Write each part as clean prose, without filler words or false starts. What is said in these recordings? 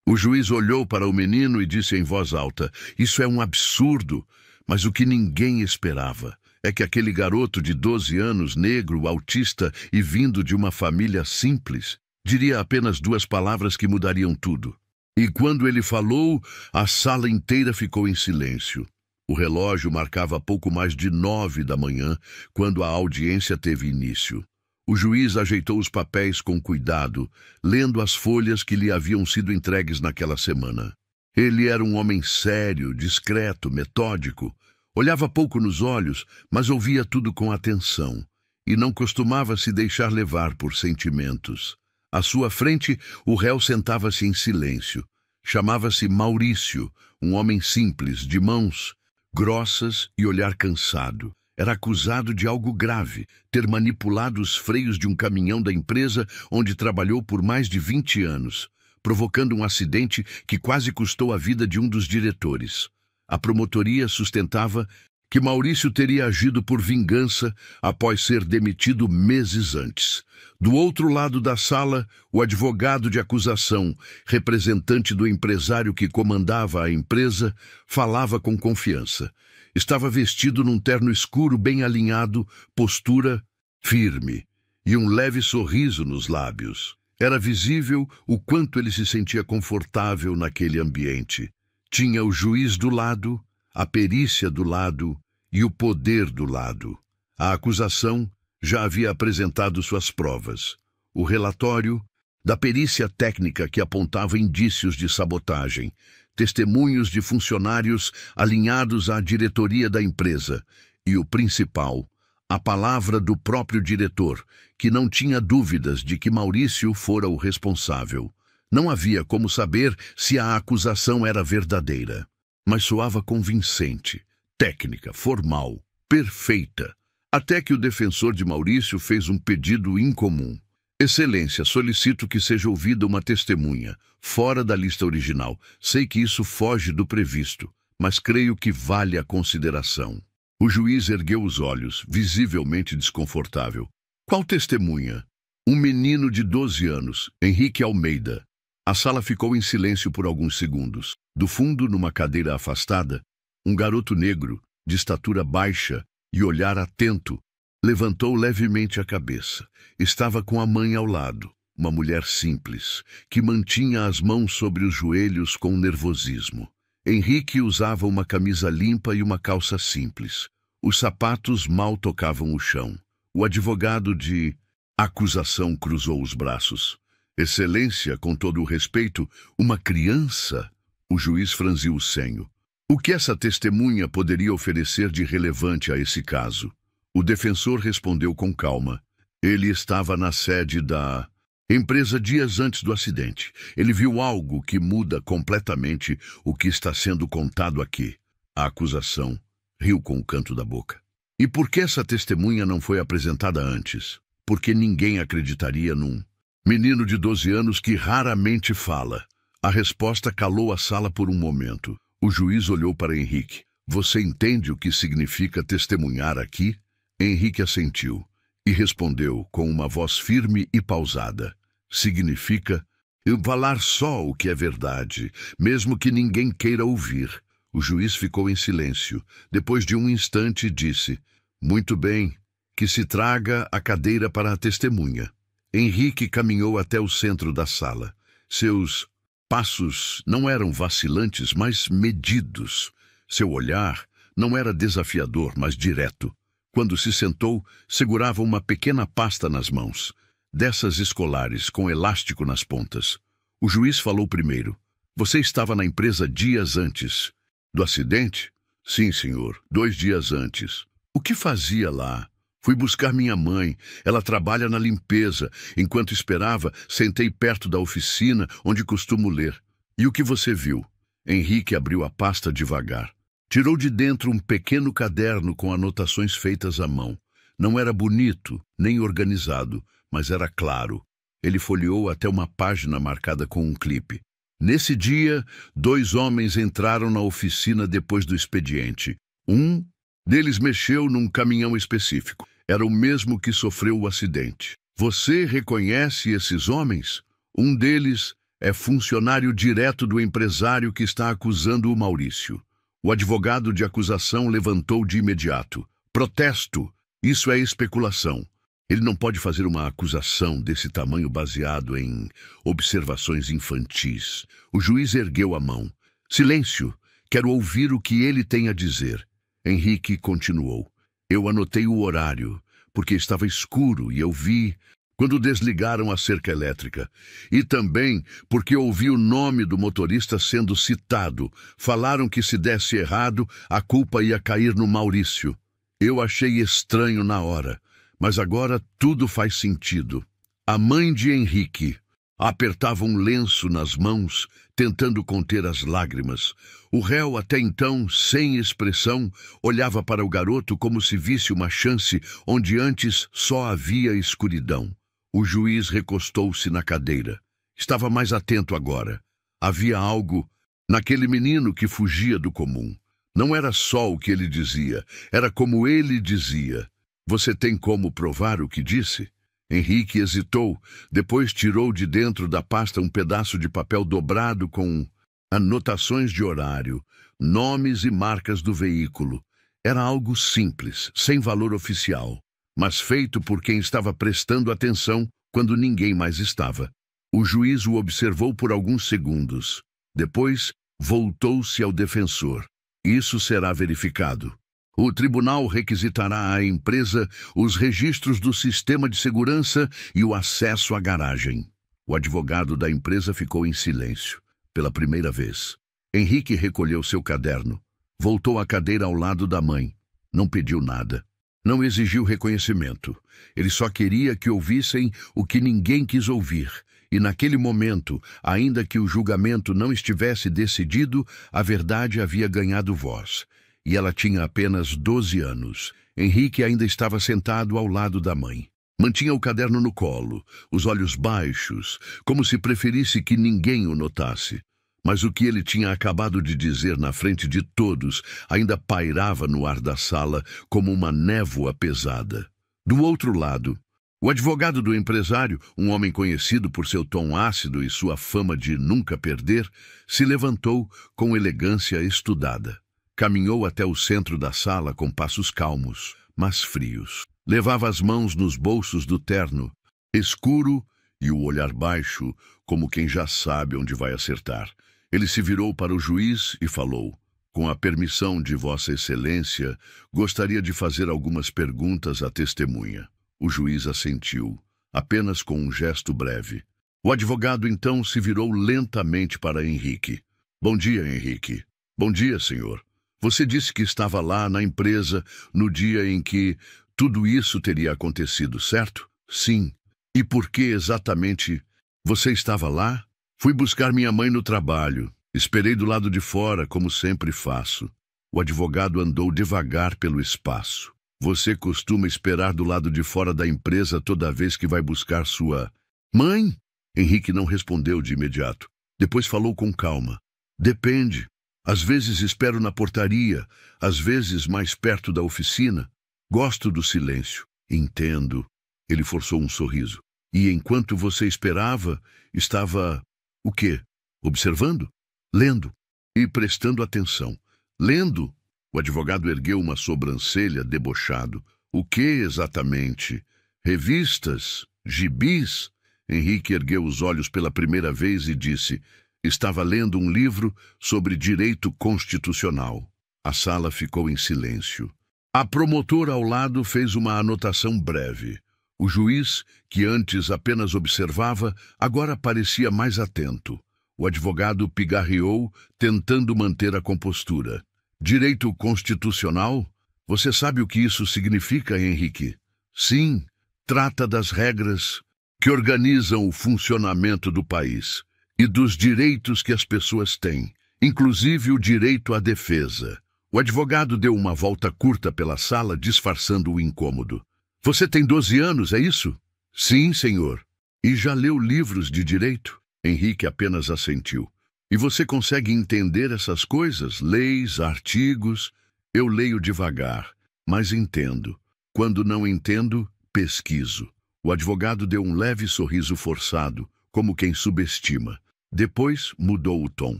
O juiz olhou para o menino e disse em voz alta: "Isso é um absurdo." Mas o que ninguém esperava é que aquele garoto de 12 anos, negro, autista e vindo de uma família simples, diria apenas 2 palavras que mudariam tudo. E quando ele falou, a sala inteira ficou em silêncio. O relógio marcava pouco mais de 9 da manhã, quando a audiência teve início. O juiz ajeitou os papéis com cuidado, lendo as folhas que lhe haviam sido entregues naquela semana. Ele era um homem sério, discreto, metódico. Olhava pouco nos olhos, mas ouvia tudo com atenção, e não costumava se deixar levar por sentimentos. À sua frente, o réu sentava-se em silêncio. Chamava-se Maurício, um homem simples, de mãos grossas e olhar cansado. Era acusado de algo grave: ter manipulado os freios de um caminhão da empresa onde trabalhou por mais de 20 anos, provocando um acidente que quase custou a vida de um dos diretores. A promotoria sustentava que Maurício teria agido por vingança após ser demitido meses antes. Do outro lado da sala, o advogado de acusação, representante do empresário que comandava a empresa, falava com confiança. Estava vestido num terno escuro bem alinhado, postura firme e um leve sorriso nos lábios. Era visível o quanto ele se sentia confortável naquele ambiente. Tinha o juiz do lado, a perícia do lado e o poder do lado. A acusação já havia apresentado suas provas. O relatório da perícia técnica que apontava indícios de sabotagem, testemunhos de funcionários alinhados à diretoria da empresa e o principal, a palavra do próprio diretor, que não tinha dúvidas de que Maurício fora o responsável. Não havia como saber se a acusação era verdadeira, mas soava convincente, técnica, formal, perfeita, até que o defensor de Maurício fez um pedido incomum. "Excelência, solicito que seja ouvida uma testemunha, fora da lista original. Sei que isso foge do previsto, mas creio que vale a consideração." O juiz ergueu os olhos, visivelmente desconfortável. "Qual testemunha?" "Um menino de 12 anos, Henrique Almeida." A sala ficou em silêncio por alguns segundos. Do fundo, numa cadeira afastada, um garoto negro, de estatura baixa e olhar atento, levantou levemente a cabeça. Estava com a mãe ao lado, uma mulher simples, que mantinha as mãos sobre os joelhos com nervosismo. Henrique usava uma camisa limpa e uma calça simples. Os sapatos mal tocavam o chão. O advogado de acusação cruzou os braços. "Excelência, com todo o respeito, uma criança?" O juiz franziu o senho. "O que essa testemunha poderia oferecer de relevante a esse caso?" O defensor respondeu com calma. "Ele estava na sede da empresa dias antes do acidente. Ele viu algo que muda completamente o que está sendo contado aqui." A acusação riu com o canto da boca. "E por que essa testemunha não foi apresentada antes?" "Porque ninguém acreditaria num menino de 12 anos que raramente fala." A resposta calou a sala por um momento. O juiz olhou para Henrique. "Você entende o que significa testemunhar aqui?" Henrique assentiu e respondeu com uma voz firme e pausada. "Significa eu falar só o que é verdade, mesmo que ninguém queira ouvir." O juiz ficou em silêncio. Depois de um instante, disse: "Muito bem, que se traga a cadeira para a testemunha." Henrique caminhou até o centro da sala. Seus passos não eram vacilantes, mas medidos. Seu olhar não era desafiador, mas direto. Quando se sentou, segurava uma pequena pasta nas mãos, dessas escolares, com elástico nas pontas. O juiz falou primeiro. "Você estava na empresa dias antes do acidente?" "Sim, senhor, 2 dias antes." "O que fazia lá?" "Fui buscar minha mãe. Ela trabalha na limpeza. Enquanto esperava, sentei perto da oficina onde costumo ler." "E o que você viu?" Henrique abriu a pasta devagar. Tirou de dentro um pequeno caderno com anotações feitas à mão. Não era bonito, nem organizado, mas era claro. Ele folheou até uma página marcada com um clipe. Nesse dia, 2 homens entraram na oficina depois do expediente. Um deles mexeu num caminhão específico. Era o mesmo que sofreu o acidente. "Você reconhece esses homens?" "Um deles É funcionário direto do empresário que está acusando o Maurício. O advogado de acusação levantou de imediato. Protesto! Isso é especulação. Ele não pode fazer uma acusação desse tamanho baseado em observações infantis. O juiz ergueu a mão. Silêncio! Quero ouvir o que ele tem a dizer. Henrique continuou. Eu anotei o horário, porque estava escuro e eu vi quando desligaram a cerca elétrica. E também porque ouvi o nome do motorista sendo citado. Falaram que se desse errado, a culpa ia cair no Maurício. Eu achei estranho na hora, mas agora tudo faz sentido. A mãe de Henrique apertava um lenço nas mãos, tentando conter as lágrimas. O réu, até então, sem expressão, olhava para o garoto como se visse uma chance onde antes só havia escuridão. O juiz recostou-se na cadeira. Estava mais atento agora. Havia algo naquele menino que fugia do comum. Não era só o que ele dizia, era como ele dizia. Você tem como provar o que disse? Henrique hesitou, depois tirou de dentro da pasta um pedaço de papel dobrado com anotações de horário, nomes e marcas do veículo. Era algo simples, sem valor oficial, mas feito por quem estava prestando atenção quando ninguém mais estava. O juiz o observou por alguns segundos. Depois, voltou-se ao defensor. Isso será verificado. O tribunal requisitará à empresa os registros do sistema de segurança e o acesso à garagem. O advogado da empresa ficou em silêncio, pela primeira vez. Henrique recolheu seu caderno. Voltou à cadeira ao lado da mãe. Não pediu nada. Não exigiu reconhecimento. Ele só queria que ouvissem o que ninguém quis ouvir. E naquele momento, ainda que o julgamento não estivesse decidido, a verdade havia ganhado voz. E ela tinha apenas 12 anos. Henrique ainda estava sentado ao lado da mãe. Mantinha o caderno no colo, os olhos baixos, como se preferisse que ninguém o notasse. Mas o que ele tinha acabado de dizer na frente de todos ainda pairava no ar da sala como uma névoa pesada. Do outro lado, o advogado do empresário, um homem conhecido por seu tom ácido e sua fama de nunca perder, se levantou com elegância estudada. Caminhou até o centro da sala com passos calmos, mas frios. Levava as mãos nos bolsos do terno, escuro e o olhar baixo, como quem já sabe onde vai acertar. Ele se virou para o juiz e falou: com a permissão de Vossa Excelência, gostaria de fazer algumas perguntas à testemunha. O juiz assentiu, apenas com um gesto breve. O advogado então se virou lentamente para Henrique. Bom dia, Henrique. Bom dia, senhor. Você disse que estava lá na empresa no dia em que tudo isso teria acontecido, certo? Sim. E por que exatamente você estava lá? Fui buscar minha mãe no trabalho. Esperei do lado de fora, como sempre faço. O advogado andou devagar pelo espaço. Você costuma esperar do lado de fora da empresa toda vez que vai buscar sua mãe? Henrique não respondeu de imediato. Depois falou com calma. Depende. Às vezes espero na portaria, às vezes mais perto da oficina. Gosto do silêncio. Entendo. Ele forçou um sorriso. E enquanto você esperava, estava... o quê? Observando? Lendo. E prestando atenção. Lendo? O advogado ergueu uma sobrancelha debochado. O que exatamente? Revistas? Gibis? Henrique ergueu os olhos pela primeira vez e disse... Estava lendo um livro sobre direito constitucional. A sala ficou em silêncio. A promotora ao lado fez uma anotação breve. O juiz, que antes apenas observava, agora parecia mais atento. O advogado pigarreou, tentando manter a compostura. Direito constitucional? Você sabe o que isso significa, Henrique? Sim, trata das regras que organizam o funcionamento do país. E dos direitos que as pessoas têm, inclusive o direito à defesa. O advogado deu uma volta curta pela sala, disfarçando o incômodo. Você tem 12 anos, é isso? Sim, senhor. E já leu livros de direito? Henrique apenas assentiu. E você consegue entender essas coisas? Leis, artigos? Eu leio devagar, mas entendo. Quando não entendo, pesquiso. O advogado deu um leve sorriso forçado, como quem subestima. Depois mudou o tom.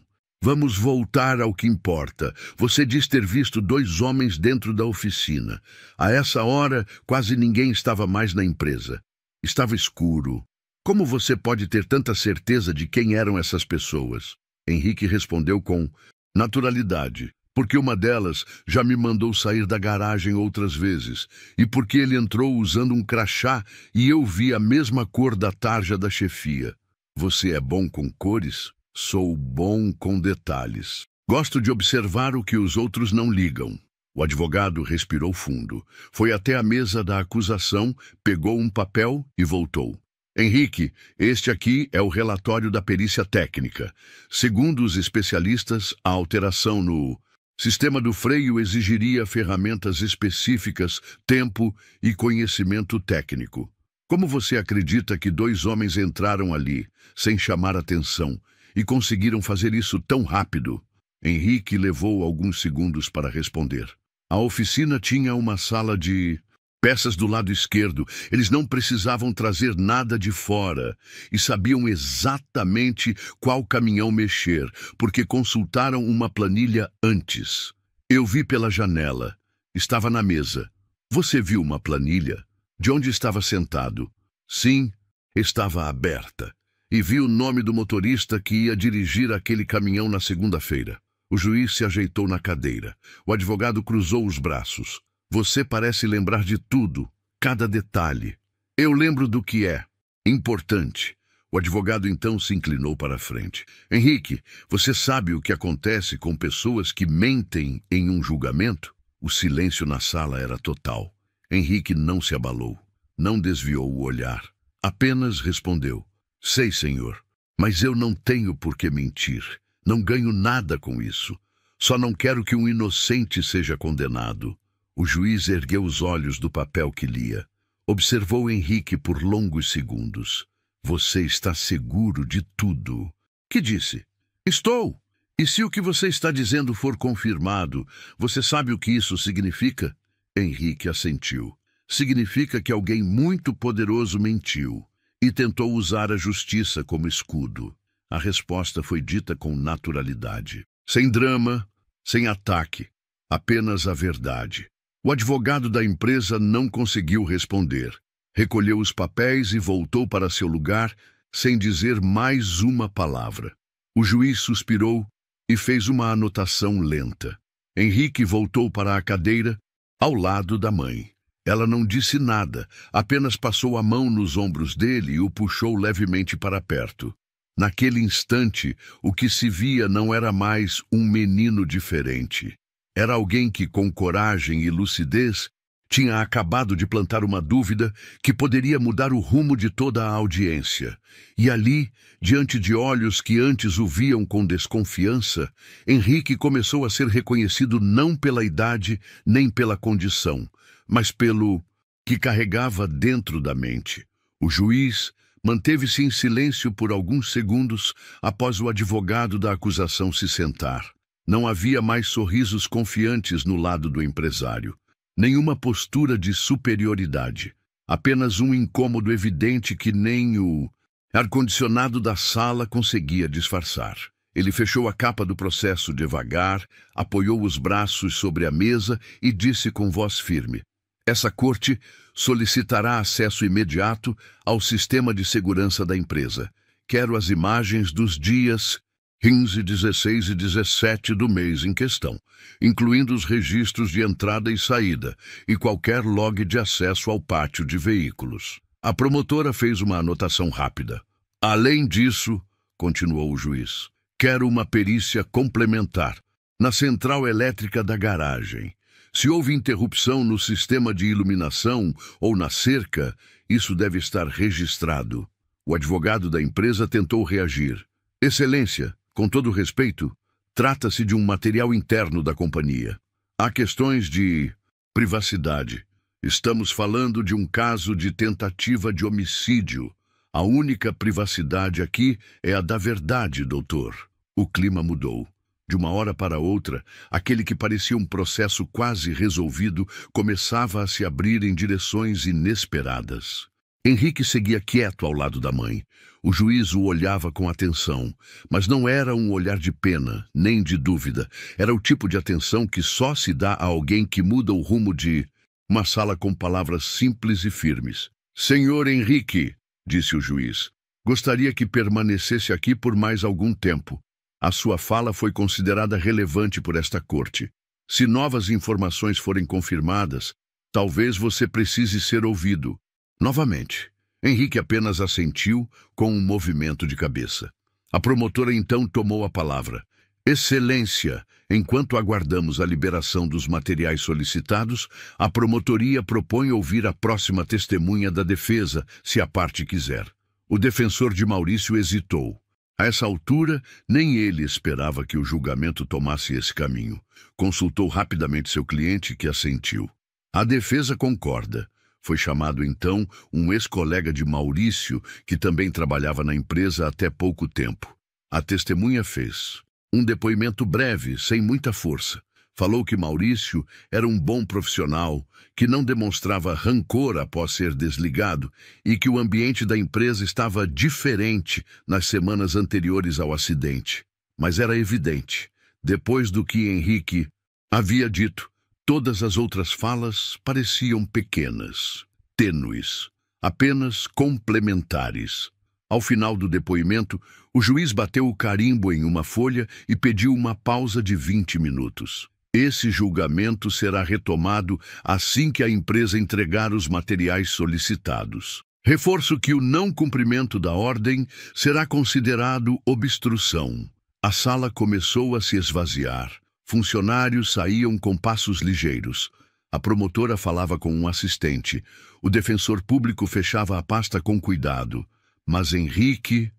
Vamos voltar ao que importa. Você diz ter visto 2 homens dentro da oficina. A essa hora, quase ninguém estava mais na empresa. Estava escuro. Como você pode ter tanta certeza de quem eram essas pessoas? Henrique respondeu com naturalidade. Porque uma delas já me mandou sair da garagem outras vezes, e porque ele entrou usando um crachá e eu vi a mesma cor da tarja da chefia. Você é bom com cores? Sou bom com detalhes. Gosto de observar o que os outros não ligam. O advogado respirou fundo. Foi até a mesa da acusação, pegou um papel e voltou. Henrique, este aqui é o relatório da perícia técnica. Segundo os especialistas, a alteração no sistema do freio exigiria ferramentas específicas, tempo e conhecimento técnico. Como você acredita que 2 homens entraram ali, sem chamar atenção, e conseguiram fazer isso tão rápido? Henrique levou alguns segundos para responder. A oficina tinha uma sala de peças do lado esquerdo. Eles não precisavam trazer nada de fora e sabiam exatamente qual caminhão mexer, porque consultaram uma planilha antes. Eu vi pela janela. Estava na mesa. Você viu uma planilha? De onde estava sentado? Sim, estava aberta. E vi o nome do motorista que ia dirigir aquele caminhão na segunda-feira. O juiz se ajeitou na cadeira. O advogado cruzou os braços. Você parece lembrar de tudo, cada detalhe. Eu lembro do que é importante. O advogado então se inclinou para a frente. Henrique, você sabe o que acontece com pessoas que mentem em um julgamento? O silêncio na sala era total. Henrique não se abalou, não desviou o olhar. Apenas respondeu. Sei, senhor, mas eu não tenho por que mentir. Não ganho nada com isso. Só não quero que um inocente seja condenado. O juiz ergueu os olhos do papel que lia. Observou Henrique por longos segundos. Você está seguro de tudo. Que disse? Estou. E se o que você está dizendo for confirmado, você sabe o que isso significa? Henrique assentiu. Significa que alguém muito poderoso mentiu e tentou usar a justiça como escudo. A resposta foi dita com naturalidade. Sem drama, sem ataque, apenas a verdade. O advogado da empresa não conseguiu responder. Recolheu os papéis e voltou para seu lugar sem dizer mais uma palavra. O juiz suspirou e fez uma anotação lenta. Henrique voltou para a cadeira, ao lado da mãe. Ela não disse nada, apenas passou a mão nos ombros dele e o puxou levemente para perto. Naquele instante, o que se via não era mais um menino diferente. Era alguém que, com coragem e lucidez, tinha acabado de plantar uma dúvida que poderia mudar o rumo de toda a audiência. E ali, diante de olhos que antes o viam com desconfiança, Henrique começou a ser reconhecido não pela idade nem pela condição, mas pelo que carregava dentro da mente. O juiz manteve-se em silêncio por alguns segundos após o advogado da acusação se sentar. Não havia mais sorrisos confiantes no lado do empresário. Nenhuma postura de superioridade. Apenas um incômodo evidente que nem o ar-condicionado da sala conseguia disfarçar. Ele fechou a capa do processo devagar, apoiou os braços sobre a mesa e disse com voz firme: essa corte solicitará acesso imediato ao sistema de segurança da empresa. Quero as imagens dos dias 15, 16 e 17 do mês em questão, incluindo os registros de entrada e saída e qualquer log de acesso ao pátio de veículos. A promotora fez uma anotação rápida. Além disso, continuou o juiz, quero uma perícia complementar na central elétrica da garagem. Se houve interrupção no sistema de iluminação ou na cerca, isso deve estar registrado. O advogado da empresa tentou reagir. Excelência, com todo respeito, trata-se de um material interno da companhia. Há questões de privacidade. Estamos falando de um caso de tentativa de homicídio. A única privacidade aqui é a da verdade, doutor. O clima mudou. De uma hora para outra, aquele que parecia um processo quase resolvido começava a se abrir em direções inesperadas. Henrique seguia quieto ao lado da mãe. O juiz o olhava com atenção, mas não era um olhar de pena, nem de dúvida. Era o tipo de atenção que só se dá a alguém que muda o rumo de uma sala com palavras simples e firmes. Senhor Henrique, disse o juiz, gostaria que permanecesse aqui por mais algum tempo. A sua fala foi considerada relevante por esta corte. Se novas informações forem confirmadas, talvez você precise ser ouvido. Novamente, Henrique apenas assentiu com um movimento de cabeça. A promotora então tomou a palavra. Excelência, enquanto aguardamos a liberação dos materiais solicitados, a promotoria propõe ouvir a próxima testemunha da defesa, se a parte quiser. O defensor de Maurício hesitou. A essa altura, nem ele esperava que o julgamento tomasse esse caminho. Consultou rapidamente seu cliente, que assentiu. A defesa concorda. Foi chamado, então, um ex-colega de Maurício, que também trabalhava na empresa até pouco tempo. A testemunha fez um depoimento breve, sem muita força. Falou que Maurício era um bom profissional, que não demonstrava rancor após ser desligado e que o ambiente da empresa estava diferente nas semanas anteriores ao acidente. Mas era evidente, depois do que Henrique havia dito, todas as outras falas pareciam pequenas, tênues, apenas complementares. Ao final do depoimento, o juiz bateu o carimbo em uma folha e pediu uma pausa de 20 minutos. Esse julgamento será retomado assim que a empresa entregar os materiais solicitados. Reforço que o não cumprimento da ordem será considerado obstrução. A sala começou a se esvaziar. Funcionários saíam com passos ligeiros. A promotora falava com um assistente. O defensor público fechava a pasta com cuidado. Mas Henrique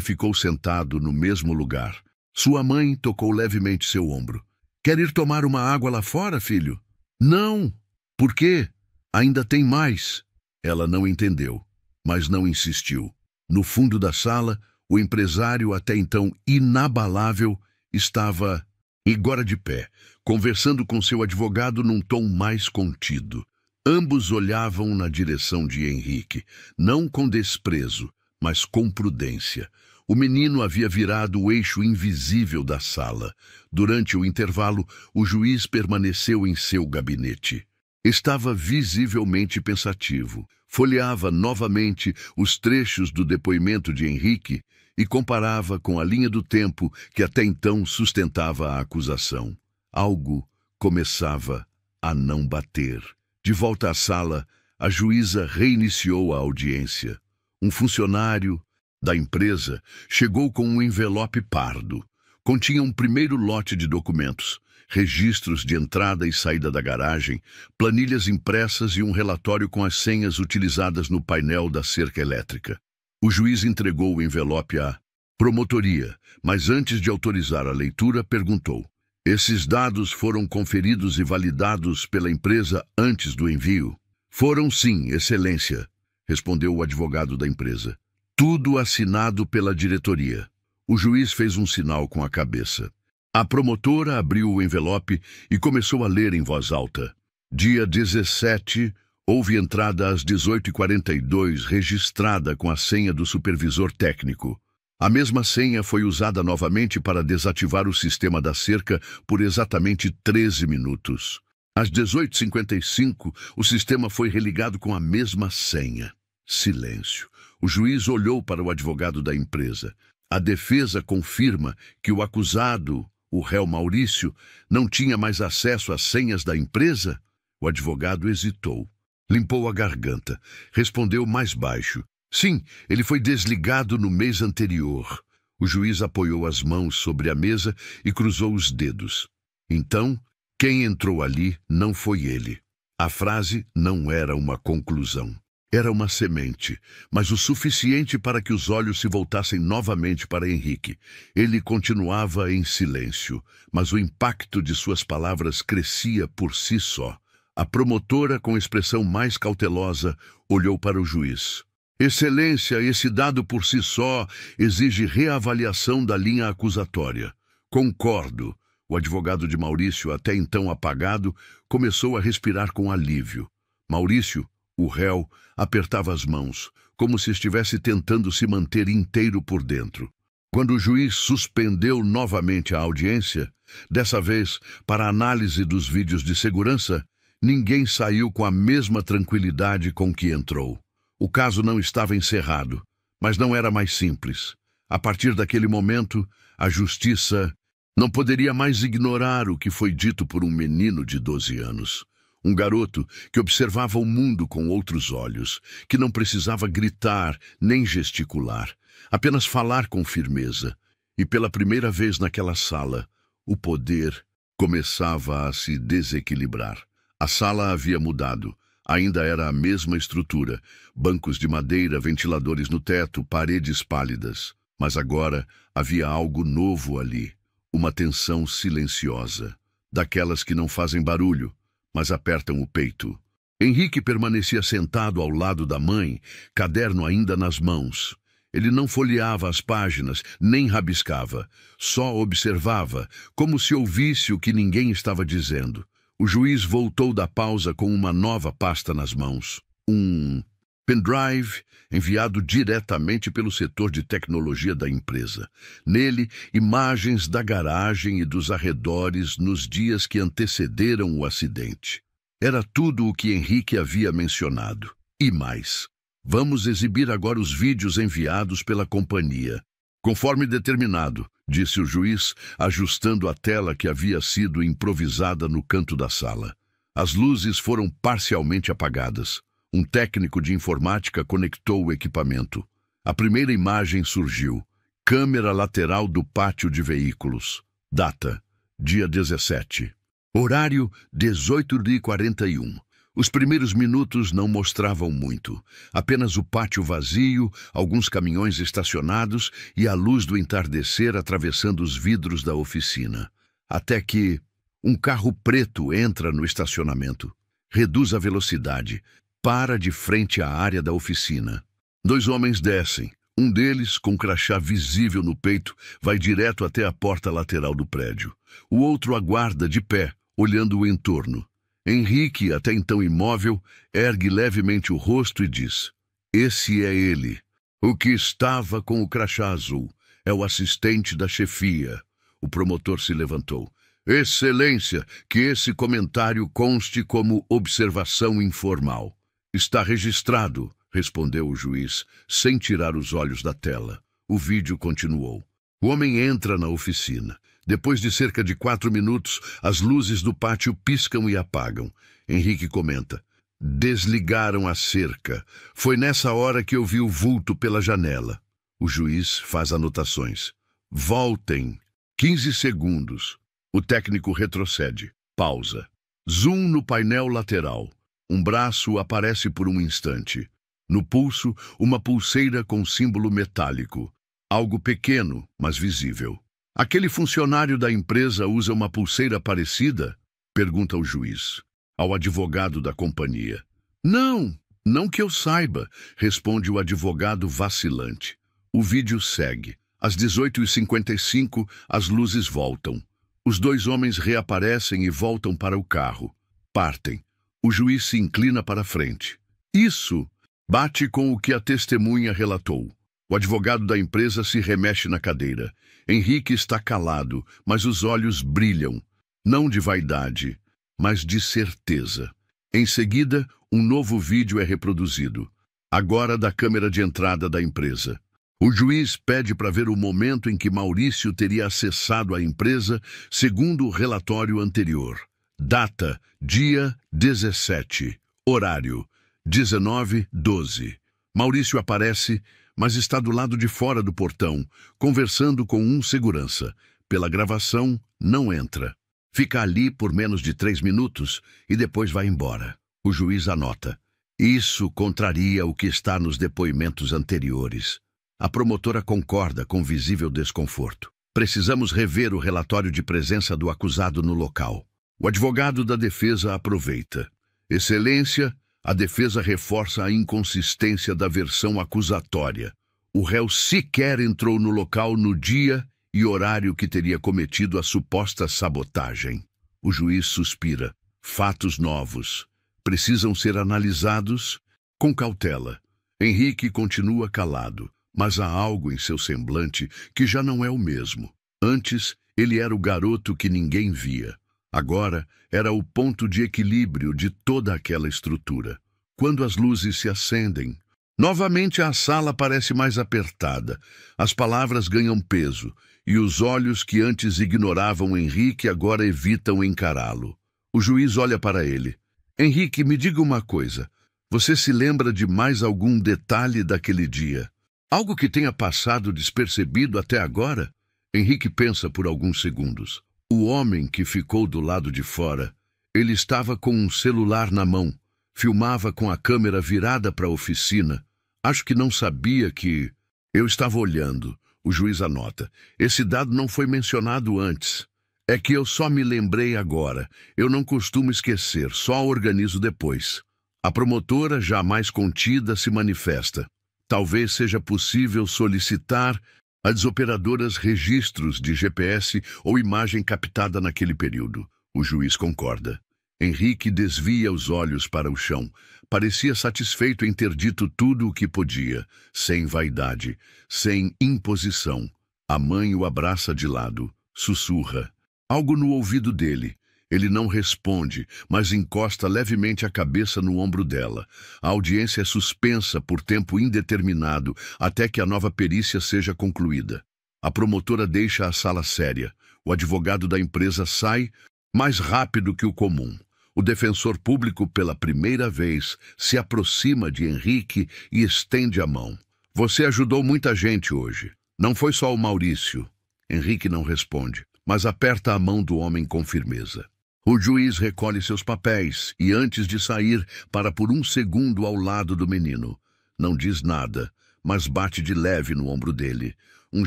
ficou sentado no mesmo lugar. Sua mãe tocou levemente seu ombro. Quer ir tomar uma água lá fora, filho? Não. Por quê? Ainda tem mais. Ela não entendeu, mas não insistiu. No fundo da sala, o empresário, até então inabalável, estava agora de pé, conversando com seu advogado num tom mais contido. Ambos olhavam na direção de Henrique, não com desprezo, mas com prudência. O menino havia virado o eixo invisível da sala. Durante o intervalo, o juiz permaneceu em seu gabinete. Estava visivelmente pensativo. Folheava novamente os trechos do depoimento de Henrique e comparava com a linha do tempo que até então sustentava a acusação. Algo começava a não bater. De volta à sala, a juíza reiniciou a audiência. Um funcionário da empresa chegou com um envelope pardo. Continha um primeiro lote de documentos, registros de entrada e saída da garagem, planilhas impressas e um relatório com as senhas utilizadas no painel da cerca elétrica. O juiz entregou o envelope à promotoria, mas antes de autorizar a leitura, perguntou: esses dados foram conferidos e validados pela empresa antes do envio? Foram sim, excelência, respondeu o advogado da empresa. Tudo assinado pela diretoria. O juiz fez um sinal com a cabeça. A promotora abriu o envelope e começou a ler em voz alta. Dia 17, houve entrada às 18h42, registrada com a senha do supervisor técnico. A mesma senha foi usada novamente para desativar o sistema da cerca por exatamente 13 minutos. Às 18h55, o sistema foi religado com a mesma senha. Silêncio. O juiz olhou para o advogado da empresa. A defesa confirma que o acusado, o réu Maurício, não tinha mais acesso às senhas da empresa? O advogado hesitou. Limpou a garganta. Respondeu mais baixo. Sim, ele foi desligado no mês anterior. O juiz apoiou as mãos sobre a mesa e cruzou os dedos. Então, quem entrou ali não foi ele. A frase não era uma conclusão. Era uma semente, mas o suficiente para que os olhos se voltassem novamente para Henrique. Ele continuava em silêncio, mas o impacto de suas palavras crescia por si só. A promotora, com expressão mais cautelosa, olhou para o juiz. Excelência, esse dado por si só exige reavaliação da linha acusatória. Concordo. O advogado de Maurício, até então apagado, começou a respirar com alívio. Maurício, O réu apertava as mãos, como se estivesse tentando se manter inteiro por dentro. Quando o juiz suspendeu novamente a audiência, dessa vez para a análise dos vídeos de segurança, ninguém saiu com a mesma tranquilidade com que entrou. O caso não estava encerrado, mas não era mais simples. A partir daquele momento, a justiça não poderia mais ignorar o que foi dito por um menino de 12 anos. Um garoto que observava o mundo com outros olhos, que não precisava gritar nem gesticular, apenas falar com firmeza. E pela primeira vez naquela sala, o poder começava a se desequilibrar. A sala havia mudado. Ainda era a mesma estrutura, bancos de madeira, ventiladores no teto, paredes pálidas. Mas agora havia algo novo ali, uma tensão silenciosa, daquelas que não fazem barulho, mas apertam o peito. Henrique permanecia sentado ao lado da mãe, caderno ainda nas mãos. Ele não folheava as páginas, nem rabiscava, só observava, como se ouvisse o que ninguém estava dizendo. O juiz voltou da pausa com uma nova pasta nas mãos. Um pendrive enviado diretamente pelo setor de tecnologia da empresa. Nele, imagens da garagem e dos arredores nos dias que antecederam o acidente. Era tudo o que Henrique havia mencionado. E mais. Vamos exibir agora os vídeos enviados pela companhia. Conforme determinado, disse o juiz, ajustando a tela que havia sido improvisada no canto da sala. As luzes foram parcialmente apagadas. Um técnico de informática conectou o equipamento. A primeira imagem surgiu. Câmera lateral do pátio de veículos. Data: dia 17. Horário: 18h41. Os primeiros minutos não mostravam muito. Apenas o pátio vazio, alguns caminhões estacionados e a luz do entardecer atravessando os vidros da oficina. Até que um carro preto entra no estacionamento. Reduz a velocidade. Para de frente à área da oficina. Dois homens descem. Um deles, com crachá visível no peito, vai direto até a porta lateral do prédio. O outro aguarda de pé, olhando o entorno. Henrique, até então imóvel, ergue levemente o rosto e diz: "Esse é ele. O que estava com o crachá azul. É o assistente da chefia." O promotor se levantou. "Excelência, que esse comentário conste como observação informal." "Está registrado", respondeu o juiz, sem tirar os olhos da tela. O vídeo continuou. O homem entra na oficina. Depois de cerca de 4 minutos, as luzes do pátio piscam e apagam. Henrique comenta: "Desligaram a cerca. Foi nessa hora que eu vi o vulto pela janela." O juiz faz anotações. "Voltem. 15 segundos." O técnico retrocede. Pausa. Zoom no painel lateral. Um braço aparece por um instante. No pulso, uma pulseira com símbolo metálico. Algo pequeno, mas visível. "Aquele funcionário da empresa usa uma pulseira parecida?" pergunta o juiz. Ao advogado da companhia. Não que eu saiba", responde o advogado vacilante. O vídeo segue. Às 18h55, as luzes voltam. Os dois homens reaparecem e voltam para o carro. Partem. O juiz se inclina para a frente. "Isso bate com o que a testemunha relatou." O advogado da empresa se remexe na cadeira. Henrique está calado, mas os olhos brilham. Não de vaidade, mas de certeza. Em seguida, um novo vídeo é reproduzido. Agora da câmera de entrada da empresa. O juiz pede para ver o momento em que Maurício teria acessado a empresa, segundo o relatório anterior. Data: dia 17. Horário: 19h12. Maurício aparece, mas está do lado de fora do portão, conversando com um segurança. Pela gravação, não entra. Fica ali por menos de 3 minutos e depois vai embora. O juiz anota: "Isso contraria o que está nos depoimentos anteriores." A promotora concorda com visível desconforto. "Precisamos rever o relatório de presença do acusado no local." O advogado da defesa aproveita. "Excelência, a defesa reforça a inconsistência da versão acusatória. O réu sequer entrou no local no dia e horário que teria cometido a suposta sabotagem." O juiz suspira. "Fatos novos. Precisam ser analisados Com cautela, Henrique continua calado, mas há algo em seu semblante que já não é o mesmo. Antes, ele era o garoto que ninguém via. Agora, era o ponto de equilíbrio de toda aquela estrutura. Quando as luzes se acendem, novamente a sala parece mais apertada, as palavras ganham peso, e os olhos que antes ignoravam Henrique agora evitam encará-lo. O juiz olha para ele. Henrique, me diga uma coisa. Você se lembra de mais algum detalhe daquele dia? Algo que tenha passado despercebido até agora? Henrique pensa por alguns segundos. O homem que ficou do lado de fora, ele estava com um celular na mão, filmava com a câmera virada para a oficina. Acho que não sabia que... Eu estava olhando. O juiz anota. Esse dado não foi mencionado antes. É que eu só me lembrei agora. Eu não costumo esquecer, só organizo depois. A promotora, já mais contida, se manifesta. Talvez seja possível solicitar às operadoras registros de GPS ou imagem captada naquele período. O juiz concorda. Henrique desvia os olhos para o chão. Parecia satisfeito em ter dito tudo o que podia, sem vaidade, sem imposição. A mãe o abraça de lado, sussurra. Algo no ouvido dele. Ele não responde, mas encosta levemente a cabeça no ombro dela. A audiência é suspensa por tempo indeterminado até que a nova perícia seja concluída. A promotora deixa a sala séria. O advogado da empresa sai mais rápido que o comum. O defensor público, pela primeira vez, se aproxima de Henrique e estende a mão. Você ajudou muita gente hoje. Não foi só o Maurício. Henrique não responde, mas aperta a mão do homem com firmeza. O juiz recolhe seus papéis e, antes de sair, para por um segundo ao lado do menino. Não diz nada, mas bate de leve no ombro dele. Um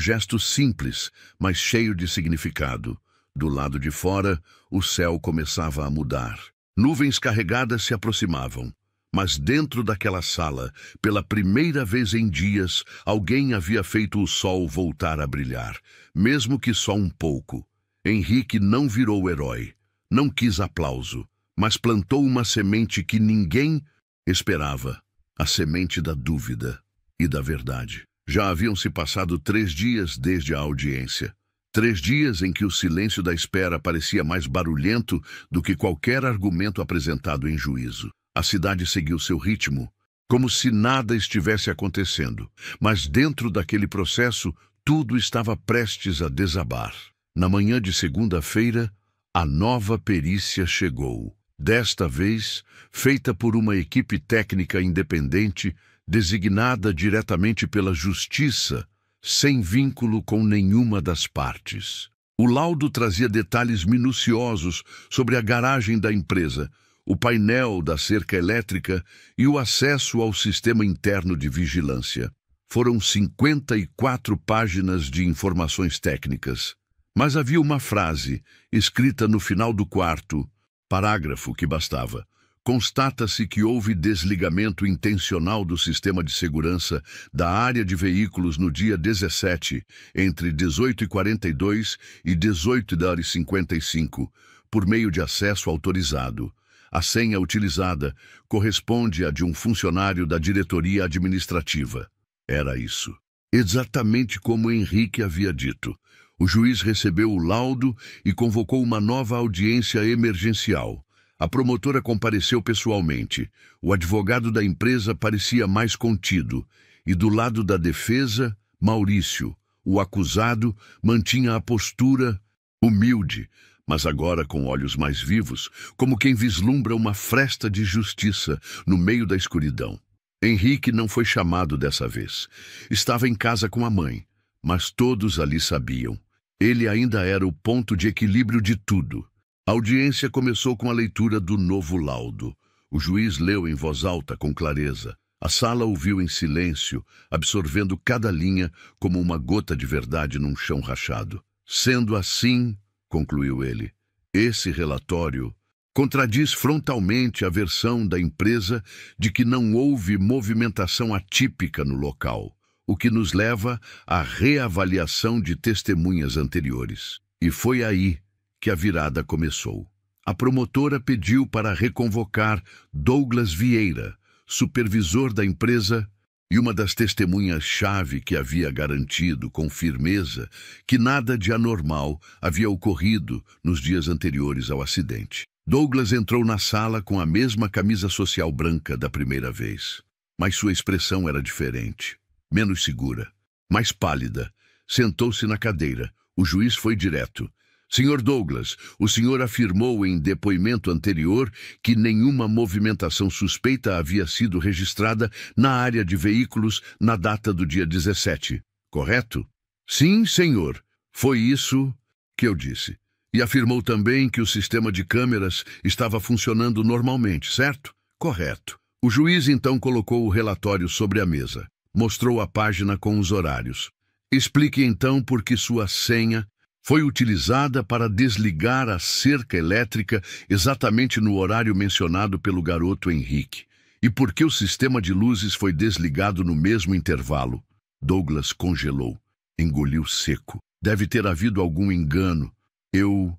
gesto simples, mas cheio de significado. Do lado de fora, o céu começava a mudar. Nuvens carregadas se aproximavam. Mas dentro daquela sala, pela primeira vez em dias, alguém havia feito o sol voltar a brilhar, mesmo que só um pouco. Henrique não virou herói. Não quis aplauso, mas plantou uma semente que ninguém esperava. A semente da dúvida e da verdade. Já haviam se passado 3 dias desde a audiência. 3 dias em que o silêncio da espera parecia mais barulhento do que qualquer argumento apresentado em juízo. A cidade seguiu seu ritmo, como se nada estivesse acontecendo. Mas dentro daquele processo, tudo estava prestes a desabar. Na manhã de segunda-feira, a nova perícia chegou. Desta vez, feita por uma equipe técnica independente, designada diretamente pela Justiça, sem vínculo com nenhuma das partes. O laudo trazia detalhes minuciosos sobre a garagem da empresa, o painel da cerca elétrica e o acesso ao sistema interno de vigilância. Foram 54 páginas de informações técnicas. Mas havia uma frase, escrita no final do 4º parágrafo que bastava. Constata-se que houve desligamento intencional do sistema de segurança da área de veículos no dia 17, entre 18h42 e 18h55, por meio de acesso autorizado. A senha utilizada corresponde à de um funcionário da diretoria administrativa. Era isso. Exatamente como Henrique havia dito. O juiz recebeu o laudo e convocou uma nova audiência emergencial. A promotora compareceu pessoalmente. O advogado da empresa parecia mais contido. E do lado da defesa, Maurício, o acusado, mantinha a postura humilde, mas agora com olhos mais vivos, como quem vislumbra uma fresta de justiça no meio da escuridão. Henrique não foi chamado dessa vez. Estava em casa com a mãe, mas todos ali sabiam. Ele ainda era o ponto de equilíbrio de tudo. A audiência começou com a leitura do novo laudo. O juiz leu em voz alta, com clareza. A sala ouviu em silêncio, absorvendo cada linha como uma gota de verdade num chão rachado. Sendo assim, concluiu ele, esse relatório contradiz frontalmente a versão da empresa de que não houve movimentação atípica no local, o que nos leva à reavaliação de testemunhas anteriores. E foi aí que a virada começou. A promotora pediu para reconvocar Douglas Vieira, supervisor da empresa e uma das testemunhas-chave que havia garantido com firmeza que nada de anormal havia ocorrido nos dias anteriores ao acidente. Douglas entrou na sala com a mesma camisa social branca da primeira vez, mas sua expressão era diferente, menos segura, mais pálida. Sentou-se na cadeira. O juiz foi direto. Senhor Douglas, o senhor afirmou em depoimento anterior que nenhuma movimentação suspeita havia sido registrada na área de veículos na data do dia 17, correto? Sim, senhor. Foi isso que eu disse. E afirmou também que o sistema de câmeras estava funcionando normalmente, certo? Correto. O juiz então colocou o relatório sobre a mesa. Mostrou a página com os horários. Explique então por que sua senha foi utilizada para desligar a cerca elétrica exatamente no horário mencionado pelo garoto Henrique. E por que o sistema de luzes foi desligado no mesmo intervalo? Douglas congelou, engoliu seco. Deve ter havido algum engano. Eu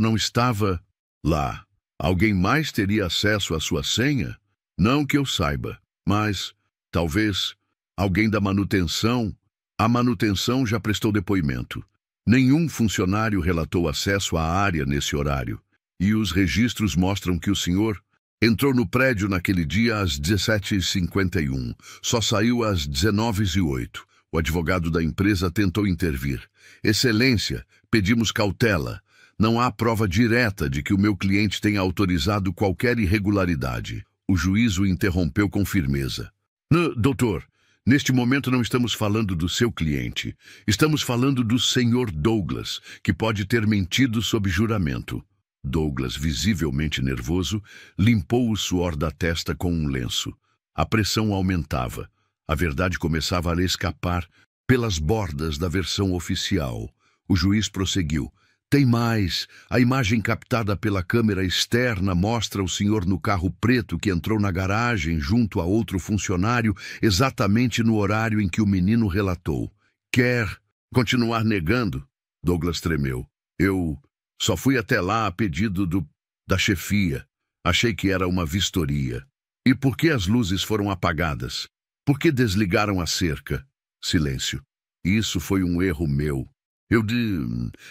não estava lá. Alguém mais teria acesso à sua senha? Não que eu saiba, mas talvez alguém da manutenção. A manutenção já prestou depoimento. Nenhum funcionário relatou acesso à área nesse horário, e os registros mostram que o senhor entrou no prédio naquele dia às 17h51, só saiu às 19h08. O advogado da empresa tentou intervir. Excelência, pedimos cautela. Não há prova direta de que o meu cliente tenha autorizado qualquer irregularidade. O juiz o interrompeu com firmeza. Doutor, neste momento não estamos falando do seu cliente. Estamos falando do senhor Douglas, que pode ter mentido sob juramento. Douglas, visivelmente nervoso, limpou o suor da testa com um lenço. A pressão aumentava. A verdade começava a lhe escapar pelas bordas da versão oficial. O juiz prosseguiu. Tem mais. A imagem captada pela câmera externa mostra o senhor no carro preto que entrou na garagem junto a outro funcionário exatamente no horário em que o menino relatou. Quer continuar negando? Douglas tremeu. Eu só fui até lá a pedido da chefia. Achei que era uma vistoria. E por que as luzes foram apagadas? Por que desligaram a cerca? Silêncio. Isso foi um erro meu. Eu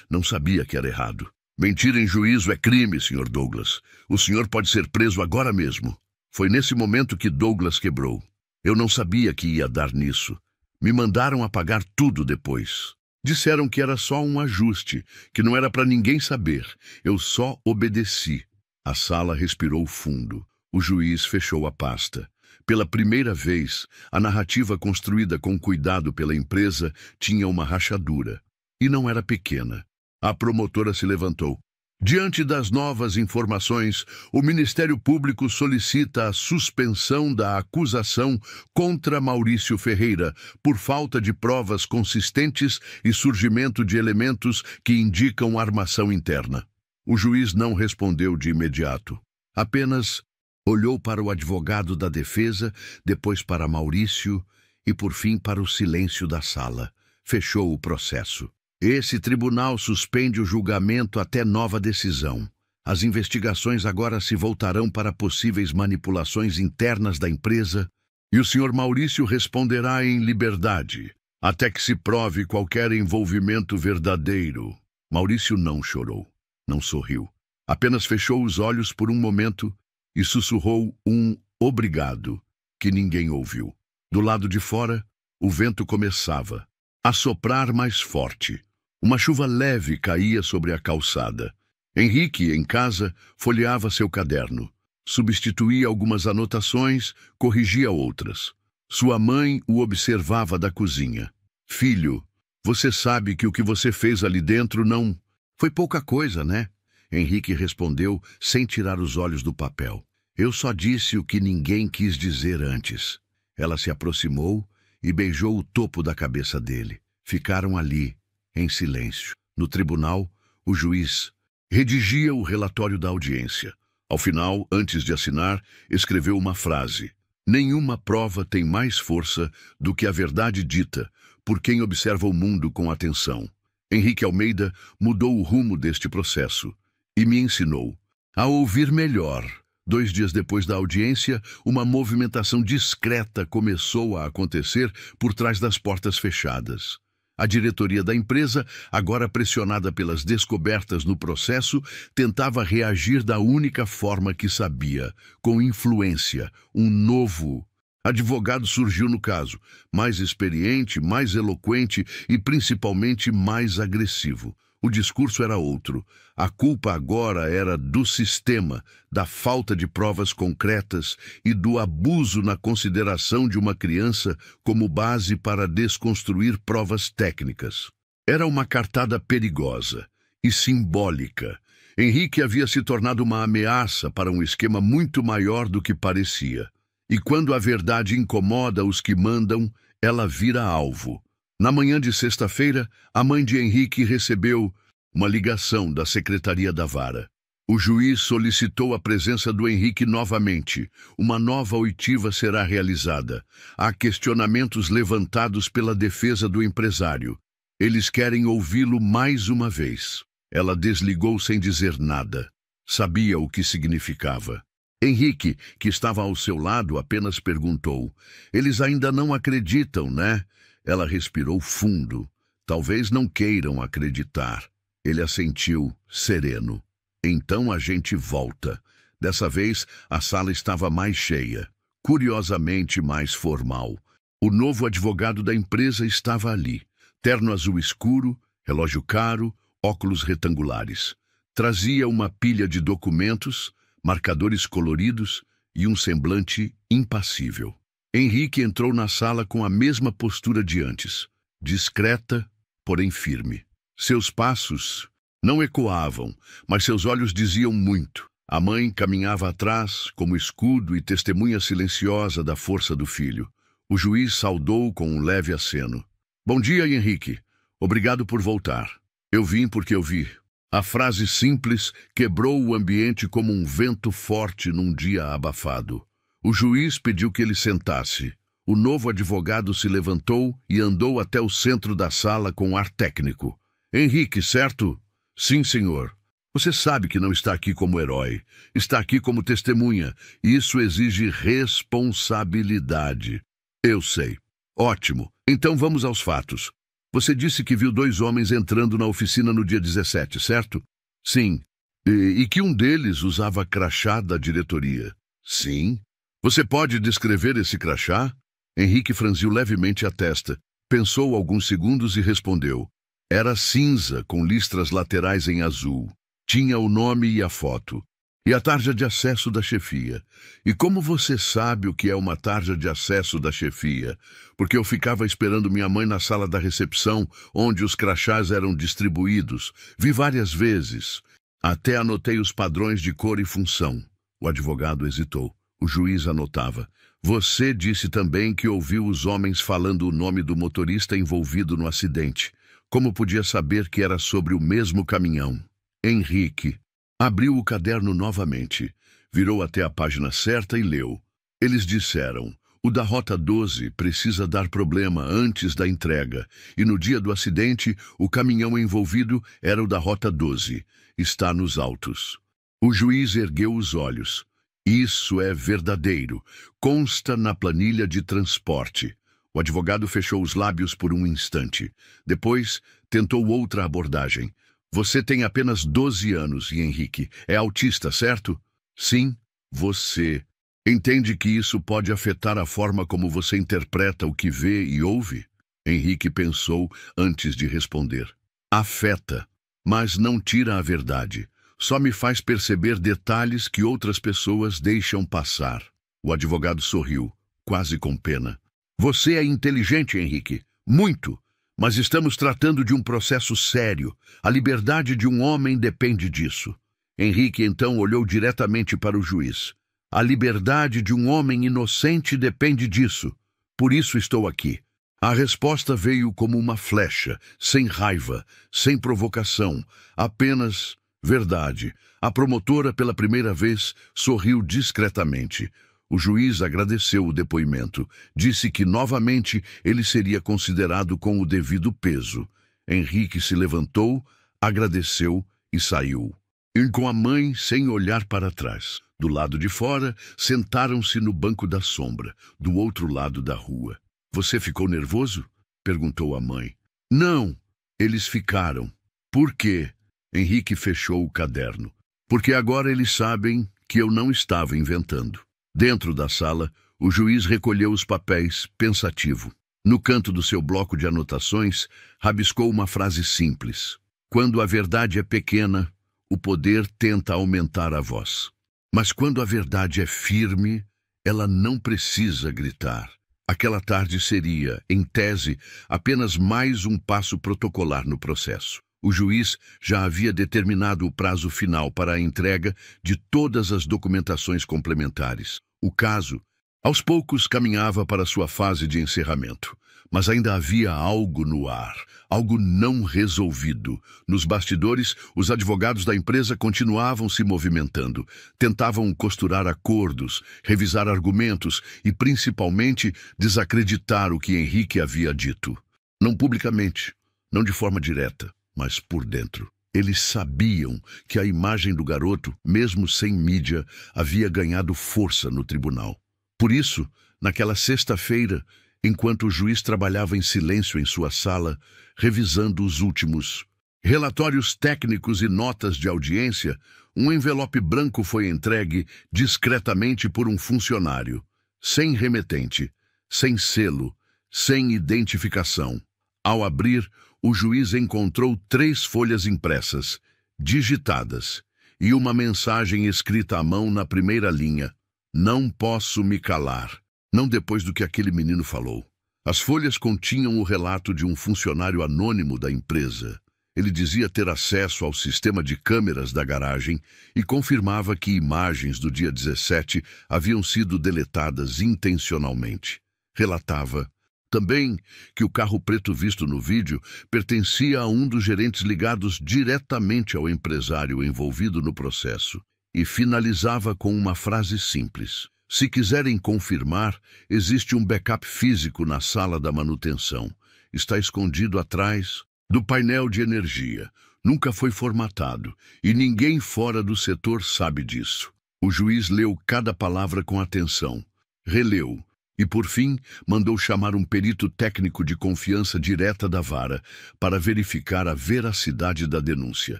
não sabia que era errado. Mentir em juízo é crime, Sr. Douglas. O senhor pode ser preso agora mesmo. Foi nesse momento que Douglas quebrou. Eu não sabia que ia dar nisso. Me mandaram apagar tudo depois. Disseram que era só um ajuste, que não era para ninguém saber. Eu só obedeci. A sala respirou fundo. O juiz fechou a pasta. Pela primeira vez, a narrativa construída com cuidado pela empresa tinha uma rachadura. E não era pequena. A promotora se levantou. Diante das novas informações, o Ministério Público solicita a suspensão da acusação contra Maurício Ferreira por falta de provas consistentes e surgimento de elementos que indicam armação interna. O juiz não respondeu de imediato. Apenas olhou para o advogado da defesa, depois para Maurício e, por fim, para o silêncio da sala. Fechou o processo. Esse tribunal suspende o julgamento até nova decisão. As investigações agora se voltarão para possíveis manipulações internas da empresa e o Sr. Maurício responderá em liberdade, até que se prove qualquer envolvimento verdadeiro. Maurício não chorou, não sorriu. Apenas fechou os olhos por um momento e sussurrou um obrigado que ninguém ouviu. Do lado de fora, o vento começava a soprar mais forte. Uma chuva leve caía sobre a calçada. Henrique, em casa, folheava seu caderno. Substituía algumas anotações, corrigia outras. Sua mãe o observava da cozinha. Filho, você sabe que o que você fez ali dentro não... Foi pouca coisa, né? Henrique respondeu, sem tirar os olhos do papel. Eu só disse o que ninguém quis dizer antes. Ela se aproximou e beijou o topo da cabeça dele. Ficaram ali, em silêncio. No tribunal, o juiz redigia o relatório da audiência. Ao final, antes de assinar, escreveu uma frase. Nenhuma prova tem mais força do que a verdade dita por quem observa o mundo com atenção. Henrique Almeida mudou o rumo deste processo e me ensinou a ouvir melhor 2 dias depois da audiência, uma movimentação discreta começou a acontecer por trás das portas fechadas. A diretoria da empresa, agora pressionada pelas descobertas no processo, tentava reagir da única forma que sabia, com influência. Um novo advogado surgiu no caso, mais experiente, mais eloquente e principalmente mais agressivo. O discurso era outro. A culpa agora era do sistema, da falta de provas concretas e do abuso na consideração de uma criança como base para desconstruir provas técnicas. Era uma cartada perigosa e simbólica. Henrique havia se tornado uma ameaça para um esquema muito maior do que parecia. E quando a verdade incomoda os que mandam, ela vira alvo. Na manhã de sexta-feira, a mãe de Henrique recebeu uma ligação da secretaria da vara. O juiz solicitou a presença do Henrique novamente. Uma nova oitiva será realizada. Há questionamentos levantados pela defesa do empresário. Eles querem ouvi-lo mais uma vez. Ela desligou sem dizer nada. Sabia o que significava. Henrique, que estava ao seu lado, apenas perguntou: "Eles ainda não acreditam, né?" Ela respirou fundo. "Talvez não queiram acreditar." Ele assentiu, sereno. "Então a gente volta." Dessa vez, a sala estava mais cheia, curiosamente mais formal. O novo advogado da empresa estava ali. Terno azul escuro, relógio caro, óculos retangulares. Trazia uma pilha de documentos, marcadores coloridos e um semblante impassível. Henrique entrou na sala com a mesma postura de antes, discreta, porém firme. Seus passos não ecoavam, mas seus olhos diziam muito. A mãe caminhava atrás, como escudo e testemunha silenciosa da força do filho. O juiz saudou com um leve aceno. "Bom dia, Henrique. Obrigado por voltar. Eu vim porque eu vi." A frase simples quebrou o ambiente como um vento forte num dia abafado. O juiz pediu que ele sentasse. O novo advogado se levantou e andou até o centro da sala com ar técnico. "Henrique, certo?" "Sim, senhor." "Você sabe que não está aqui como herói. Está aqui como testemunha. E isso exige responsabilidade." "Eu sei." "Ótimo. Então vamos aos fatos. Você disse que viu 2 homens entrando na oficina no dia 17, certo?" "Sim." E que um deles usava crachá da diretoria." "Sim." "Você pode descrever esse crachá?" Henrique franziu levemente a testa, pensou alguns segundos e respondeu. Era cinza, com listras laterais em azul. Tinha o nome e a foto. E a tarja de acesso da chefia. "E como você sabe o que é uma tarja de acesso da chefia?" "Porque eu ficava esperando minha mãe na sala da recepção, onde os crachás eram distribuídos. Vi várias vezes. Até anotei os padrões de cor e função." O advogado hesitou. O juiz anotava. "Você disse também que ouviu os homens falando o nome do motorista envolvido no acidente. Como podia saber que era sobre o mesmo caminhão?" Henrique abriu o caderno novamente, virou até a página certa e leu. Eles disseram: "O da Rota 12 precisa dar problema antes da entrega, e no dia do acidente, o caminhão envolvido era o da Rota 12. Está nos autos." O juiz ergueu os olhos. "Isso é verdadeiro. Consta na planilha de transporte." O advogado fechou os lábios por um instante. Depois, tentou outra abordagem. "Você tem apenas 12 anos, Henrique. É autista, certo?" "Sim." "Você entende que isso pode afetar a forma como você interpreta o que vê e ouve?" Henrique pensou antes de responder. "Afeta, mas não tira a verdade. Só me faz perceber detalhes que outras pessoas deixam passar." O advogado sorriu, quase com pena. "Você é inteligente, Henrique. Muito. Mas estamos tratando de um processo sério. A liberdade de um homem depende disso." Henrique então olhou diretamente para o juiz. "A liberdade de um homem inocente depende disso. Por isso estou aqui." A resposta veio como uma flecha, sem raiva, sem provocação, apenas verdade. A promotora, pela primeira vez, sorriu discretamente. O juiz agradeceu o depoimento. Disse que, novamente, ele seria considerado com o devido peso. Henrique se levantou, agradeceu e saiu. E com a mãe sem olhar para trás. Do lado de fora, sentaram-se no banco da sombra, do outro lado da rua. Você ficou nervoso? Perguntou a mãe. Não, eles ficaram. Por quê? Henrique fechou o caderno. Porque agora eles sabem que eu não estava inventando. Dentro da sala, o juiz recolheu os papéis, pensativo. No canto do seu bloco de anotações, rabiscou uma frase simples. Quando a verdade é pequena, o poder tenta aumentar a voz. Mas quando a verdade é firme, ela não precisa gritar. Aquela tarde seria, em tese, apenas mais um passo protocolar no processo. O juiz já havia determinado o prazo final para a entrega de todas as documentações complementares. O caso, aos poucos, caminhava para sua fase de encerramento. Mas ainda havia algo no ar, algo não resolvido. Nos bastidores, os advogados da empresa continuavam se movimentando. Tentavam costurar acordos, revisar argumentos e, principalmente, desacreditar o que Henrique havia dito. Não publicamente, não de forma direta, mas por dentro. Eles sabiam que a imagem do garoto, mesmo sem mídia, havia ganhado força no tribunal. Por isso, naquela sexta-feira, enquanto o juiz trabalhava em silêncio em sua sala, revisando os últimos relatórios técnicos e notas de audiência, um envelope branco foi entregue discretamente por um funcionário, sem remetente, sem selo, sem identificação. Ao abrir, o juiz encontrou 3 folhas impressas, digitadas, e uma mensagem escrita à mão na primeira linha: Não posso me calar. Não depois do que aquele menino falou. As folhas continham o relato de um funcionário anônimo da empresa. Ele dizia ter acesso ao sistema de câmeras da garagem e confirmava que imagens do dia 17 haviam sido deletadas intencionalmente. Relatava também que o carro preto visto no vídeo pertencia a um dos gerentes ligados diretamente ao empresário envolvido no processo. E finalizava com uma frase simples: se quiserem confirmar, existe um backup físico na sala da manutenção. Está escondido atrás do painel de energia. Nunca foi formatado e ninguém fora do setor sabe disso. O juiz leu cada palavra com atenção, releu e, por fim, mandou chamar um perito técnico de confiança direta da vara para verificar a veracidade da denúncia.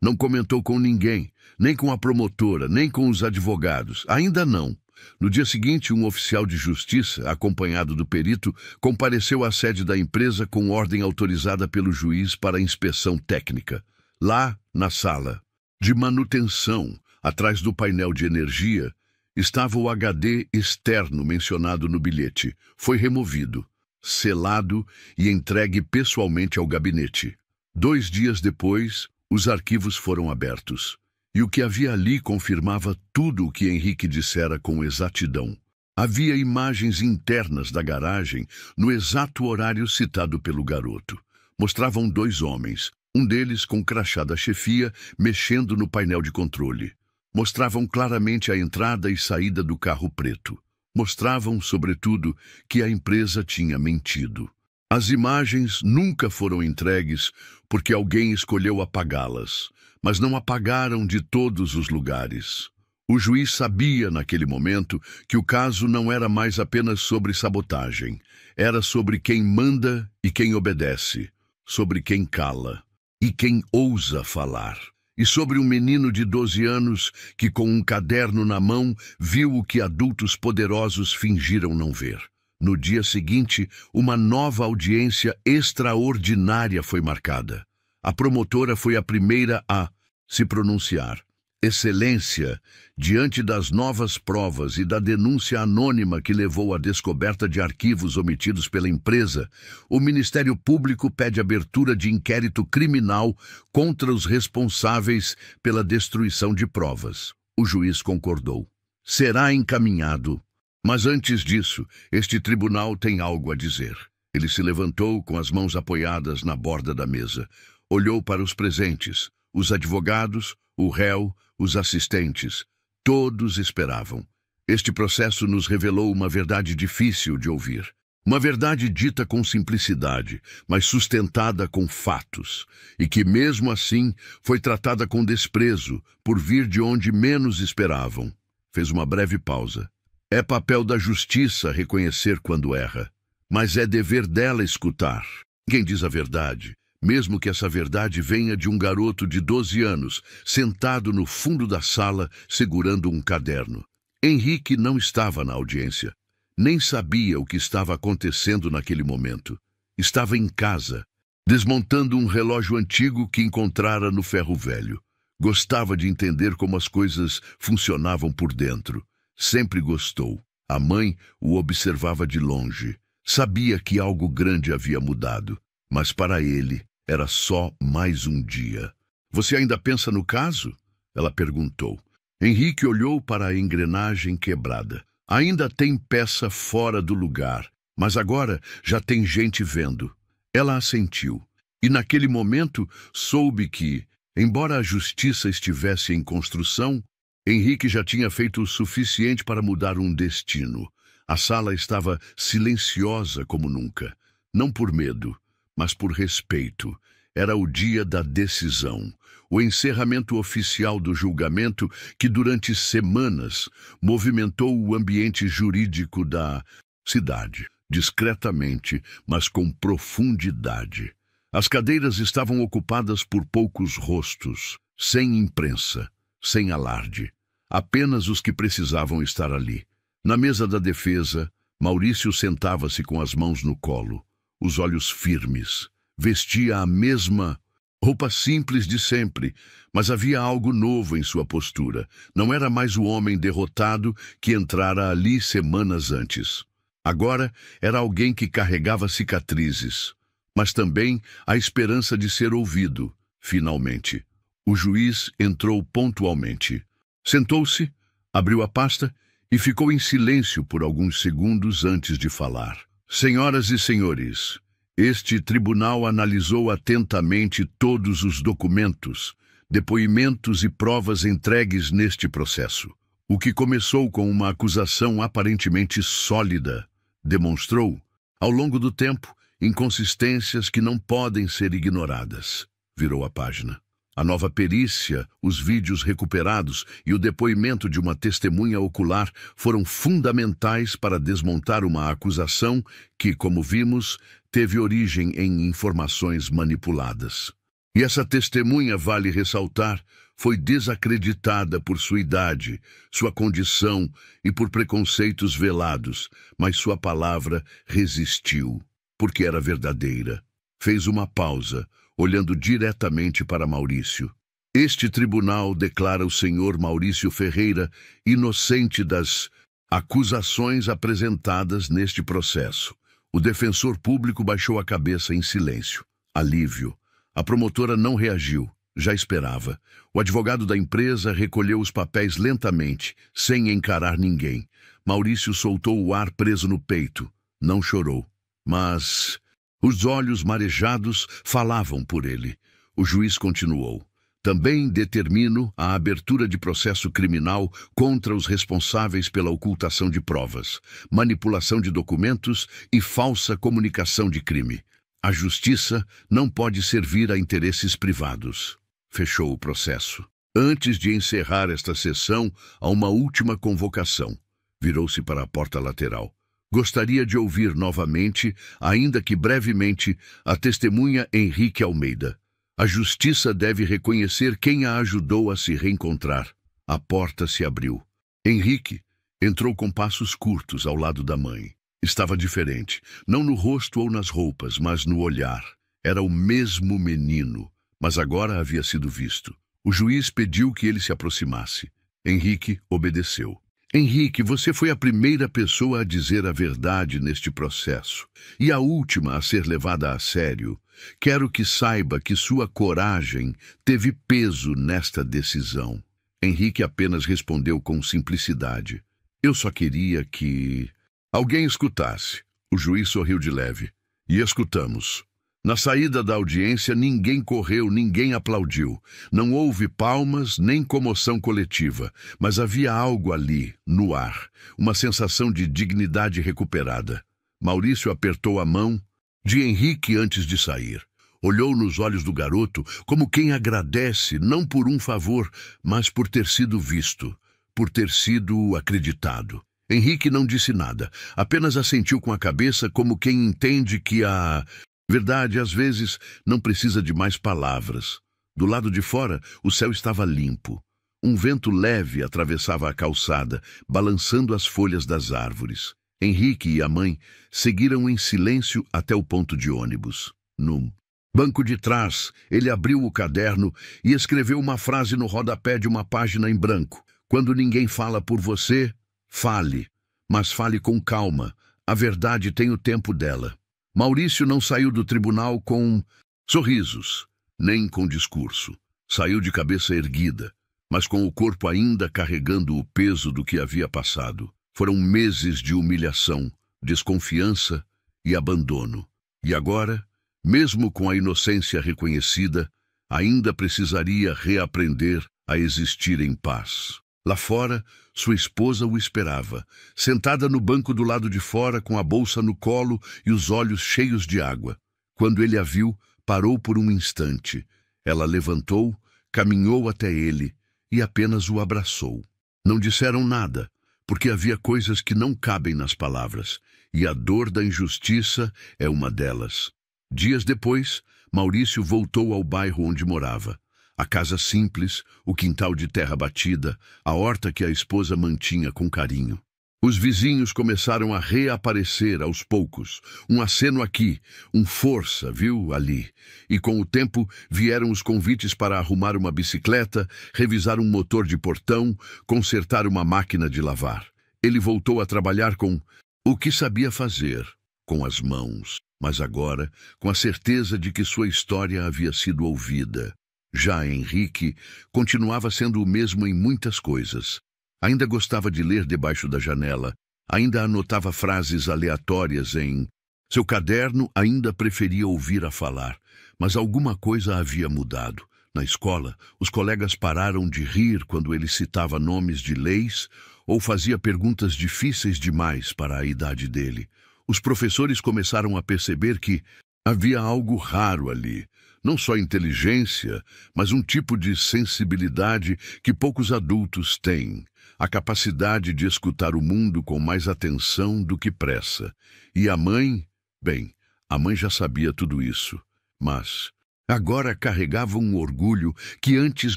Não comentou com ninguém, nem com a promotora, nem com os advogados. Ainda não. No dia seguinte, um oficial de justiça, acompanhado do perito, compareceu à sede da empresa com ordem autorizada pelo juiz para inspeção técnica. Lá, na sala de manutenção, atrás do painel de energia, estava o HD externo mencionado no bilhete. Foi removido, selado e entregue pessoalmente ao gabinete. 2 dias depois, os arquivos foram abertos. E o que havia ali confirmava tudo o que Henrique dissera com exatidão. Havia imagens internas da garagem no exato horário citado pelo garoto. Mostravam 2 homens, um deles com crachá da chefia, mexendo no painel de controle. Mostravam claramente a entrada e saída do carro preto. Mostravam, sobretudo, que a empresa tinha mentido. As imagens nunca foram entregues porque alguém escolheu apagá-las, mas não apagaram de todos os lugares. O juiz sabia, naquele momento, que o caso não era mais apenas sobre sabotagem. Era sobre quem manda e quem obedece, sobre quem cala e quem ousa falar. E sobre um menino de 12 anos que, com um caderno na mão, viu o que adultos poderosos fingiram não ver. No dia seguinte, uma nova audiência extraordinária foi marcada. A promotora foi a primeira a se pronunciar. Excelência, diante das novas provas e da denúncia anônima que levou à descoberta de arquivos omitidos pela empresa, o Ministério Público pede abertura de inquérito criminal contra os responsáveis pela destruição de provas. O juiz concordou. Será encaminhado. Mas antes disso, este tribunal tem algo a dizer. Ele se levantou com as mãos apoiadas na borda da mesa. Olhou para os presentes, os advogados, o réu, os assistentes. Todos esperavam. Este processo nos revelou uma verdade difícil de ouvir. Uma verdade dita com simplicidade, mas sustentada com fatos, e que, mesmo assim, foi tratada com desprezo por vir de onde menos esperavam. Fez uma breve pausa. É papel da justiça reconhecer quando erra, mas é dever dela escutar. Quem diz a verdade, mesmo que essa verdade venha de um garoto de 12 anos, sentado no fundo da sala, segurando um caderno. Henrique não estava na audiência. Nem sabia o que estava acontecendo naquele momento. Estava em casa, desmontando um relógio antigo que encontrara no ferro velho. Gostava de entender como as coisas funcionavam por dentro. Sempre gostou. A mãe o observava de longe. Sabia que algo grande havia mudado, mas para ele era só mais um dia. Você ainda pensa no caso? Ela perguntou. Henrique olhou para a engrenagem quebrada. Ainda tem peça fora do lugar, mas agora já tem gente vendo. Ela assentiu. E naquele momento soube que, embora a justiça estivesse em construção, Henrique já tinha feito o suficiente para mudar um destino. A sala estava silenciosa como nunca. Não por medo, mas por respeito. Era o dia da decisão, o encerramento oficial do julgamento que durante semanas movimentou o ambiente jurídico da cidade, discretamente, mas com profundidade. As cadeiras estavam ocupadas por poucos rostos, sem imprensa, sem alarde, apenas os que precisavam estar ali. Na mesa da defesa, Maurício sentava-se com as mãos no colo, os olhos firmes. Vestia a mesma roupa simples de sempre, mas havia algo novo em sua postura. Não era mais o homem derrotado que entrara ali semanas antes. Agora era alguém que carregava cicatrizes, mas também a esperança de ser ouvido, finalmente. O juiz entrou pontualmente. Sentou-se, abriu a pasta e ficou em silêncio por alguns segundos antes de falar. Senhoras e senhores, este tribunal analisou atentamente todos os documentos, depoimentos e provas entregues neste processo. O que começou com uma acusação aparentemente sólida, demonstrou, ao longo do tempo, inconsistências que não podem ser ignoradas. Virou a página. A nova perícia, os vídeos recuperados e o depoimento de uma testemunha ocular foram fundamentais para desmontar uma acusação que, como vimos, teve origem em informações manipuladas. E essa testemunha, vale ressaltar, foi desacreditada por sua idade, sua condição e por preconceitos velados, mas sua palavra resistiu, porque era verdadeira. Fez uma pausa, olhando diretamente para Maurício. Este tribunal declara o senhor Maurício Ferreira inocente das acusações apresentadas neste processo. O defensor público baixou a cabeça em silêncio. Alívio. A promotora não reagiu. Já esperava. O advogado da empresa recolheu os papéis lentamente, sem encarar ninguém. Maurício soltou o ar preso no peito. Não chorou. Mas os olhos marejados falavam por ele. O juiz continuou. Também determino a abertura de processo criminal contra os responsáveis pela ocultação de provas, manipulação de documentos e falsa comunicação de crime. A justiça não pode servir a interesses privados. Fechou o processo. Antes de encerrar esta sessão, há uma última convocação. Virou-se para a porta lateral. Gostaria de ouvir novamente, ainda que brevemente, a testemunha Henrique Almeida. A justiça deve reconhecer quem a ajudou a se reencontrar. A porta se abriu. Henrique entrou com passos curtos ao lado da mãe. Estava diferente, não no rosto ou nas roupas, mas no olhar. Era o mesmo menino, mas agora havia sido visto. O juiz pediu que ele se aproximasse. Henrique obedeceu. Henrique, você foi a primeira pessoa a dizer a verdade neste processo e a última a ser levada a sério. Quero que saiba que sua coragem teve peso nesta decisão. Henrique apenas respondeu com simplicidade. Eu só queria que alguém escutasse. O juiz sorriu de leve. E escutamos. Na saída da audiência, ninguém correu, ninguém aplaudiu. Não houve palmas nem comoção coletiva, mas havia algo ali, no ar, uma sensação de dignidade recuperada. Maurício apertou a mão de Henrique antes de sair. Olhou nos olhos do garoto como quem agradece, não por um favor, mas por ter sido visto, por ter sido acreditado. Henrique não disse nada, apenas assentiu com a cabeça como quem entende que a verdade, às vezes, não precisa de mais palavras. Do lado de fora, o céu estava limpo. Um vento leve atravessava a calçada, balançando as folhas das árvores. Henrique e a mãe seguiram em silêncio até o ponto de ônibus. No banco de trás, ele abriu o caderno e escreveu uma frase no rodapé de uma página em branco. Quando ninguém fala por você, fale, mas fale com calma. A verdade tem o tempo dela. Maurício não saiu do tribunal com sorrisos, nem com discurso. Saiu de cabeça erguida, mas com o corpo ainda carregando o peso do que havia passado. Foram meses de humilhação, desconfiança e abandono. E agora, mesmo com a inocência reconhecida, ainda precisaria reaprender a existir em paz. Lá fora, sua esposa o esperava, sentada no banco do lado de fora com a bolsa no colo e os olhos cheios de água. Quando ele a viu, parou por um instante. Ela levantou, caminhou até ele e apenas o abraçou. Não disseram nada, porque havia coisas que não cabem nas palavras, e a dor da injustiça é uma delas. Dias depois, Maurício voltou ao bairro onde morava. A casa simples, o quintal de terra batida, a horta que a esposa mantinha com carinho. Os vizinhos começaram a reaparecer aos poucos. Um aceno aqui, um força, viu, ali. E com o tempo vieram os convites para arrumar uma bicicleta, revisar um motor de portão, consertar uma máquina de lavar. Ele voltou a trabalhar com o que sabia fazer, com as mãos, mas agora com a certeza de que sua história havia sido ouvida. Já Henrique continuava sendo o mesmo em muitas coisas. Ainda gostava de ler debaixo da janela, ainda anotava frases aleatórias em seu caderno, ainda preferia ouvir a falar. Mas alguma coisa havia mudado. Na escola, os colegas pararam de rir quando ele citava nomes de leis ou fazia perguntas difíceis demais para a idade dele. Os professores começaram a perceber que havia algo raro ali. Não só inteligência, mas um tipo de sensibilidade que poucos adultos têm. A capacidade de escutar o mundo com mais atenção do que pressa. E a mãe? Bem, a mãe já sabia tudo isso, mas agora carregava um orgulho que antes